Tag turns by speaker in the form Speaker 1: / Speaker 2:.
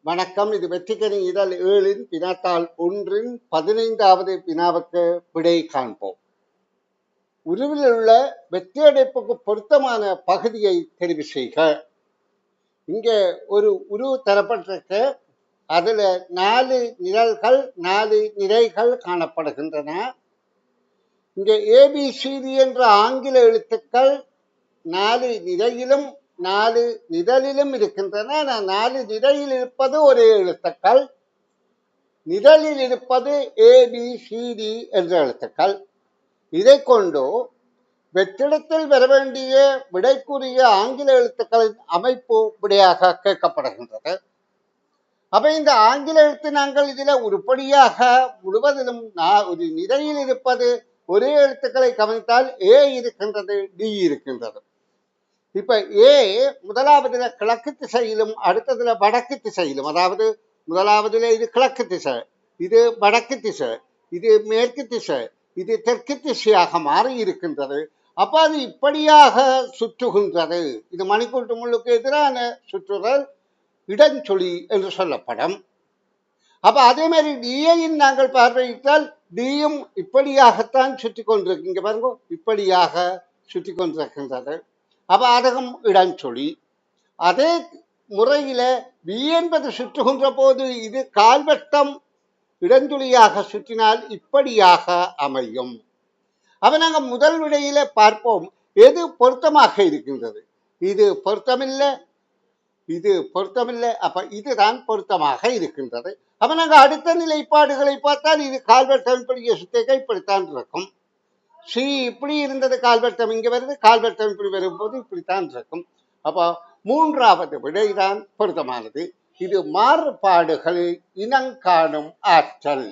Speaker 1: வணக்கம். இது வெற்றிக்கணி இதழ் 7 வினாத்தாள் 15வது வினாவுக்கு விடை காண்போம். உருவில் உள்ள வெற்றியடைப்புக்கு பொருத்தமான பகுதியை தெரிவு செய்க. இங்கே ஒரு உருவு தரப்பட்டிருக்கு. அதுல 4 நிழல்கள் 4 நிறைகள் காணப்படுகின்றன. இங்கே ABCD என்ற ஆங்கில எழுத்துக்கள் 4 நிறையிலும் 4 நிழலிலும் இருக்கின்றன. 4 நிழலில் இருப்பது ஒரே எழுத்துக்கள், நிழலில் இருப்பது ABCD என்ற எழுத்துக்கள். இதை கொண்டு வெற்றிடத்தில் வர வேண்டிய விடைக்குரிய ஆங்கில எழுத்துக்களின் அமைப்பு விடையாக கேட்கப்படுகின்றது. அப்ப இந்த ஆங்கில எழுத்து நாங்கள் இதுல உருப்படியாக முழுவதிலும் ஒரு நிலையில் இருப்பது ஒரே எழுத்துக்களை கவனித்தால் A இருக்கின்றது, D இருக்கின்றது. இப்ப A முதலாவதுல கிழக்கு திசையிலும் அடுத்ததுல வடக்கு திசையிலும், அதாவது முதலாவதுல இது கிழக்கு திசை, இது வடக்கு திசை, இது மேற்கு திசை, இது தெற்கு திசையாக மாறி இருக்கின்றது. அப்ப அது இப்படியாக சுற்றுகின்றது. இது மணிக்கூட்டு முள்ளுக்கு எதிரான சுற்றுதல் இடஞ்சொலி என்று சொல்லப்படும். அப்ப அதே மாதிரி டியையும் நாங்கள் பார்வையிட்டால் டியும் இப்படியாகத்தான் சுற்றி கொண்டிருக்கு. இங்க பாருங்க, இப்படியாக சுற்றி கொண்டிருக்கின்றது. அப்ப அதகம் இடஞ்சொலி. அதே முறையில பி என்பது சுற்றுகின்ற போது இது கால்வட்டம் இடஞ்சொலியாக சுற்றினால் இப்படியாக அமையும். அப்ப நாங்கள் முதல் விடையில பார்ப்போம் எது பொருத்தமாக இருக்கின்றது. இது பொருத்தமில்லை, இது பொருத்தமில்லை. அப்ப இதுதான் பொருத்தமாக இருக்கின்றது. அப்ப நாங்கள் அடுத்த நிலைப்பாடுகளை பார்த்தால் இது கால்வட்டம் இப்படிய சுத்தேக இப்படித்தான் இருக்கும். சி இப்படி இருந்தது, கால்வட்டம் இங்க வருது, கால்வட்டம் இப்படி வரும்போது இப்படித்தான் இருக்கும். அப்போ மூன்றாவது விடைதான் பொருத்தமானது. இது மாறுபாடுகள் இனங்காணும் ஆற்றல்.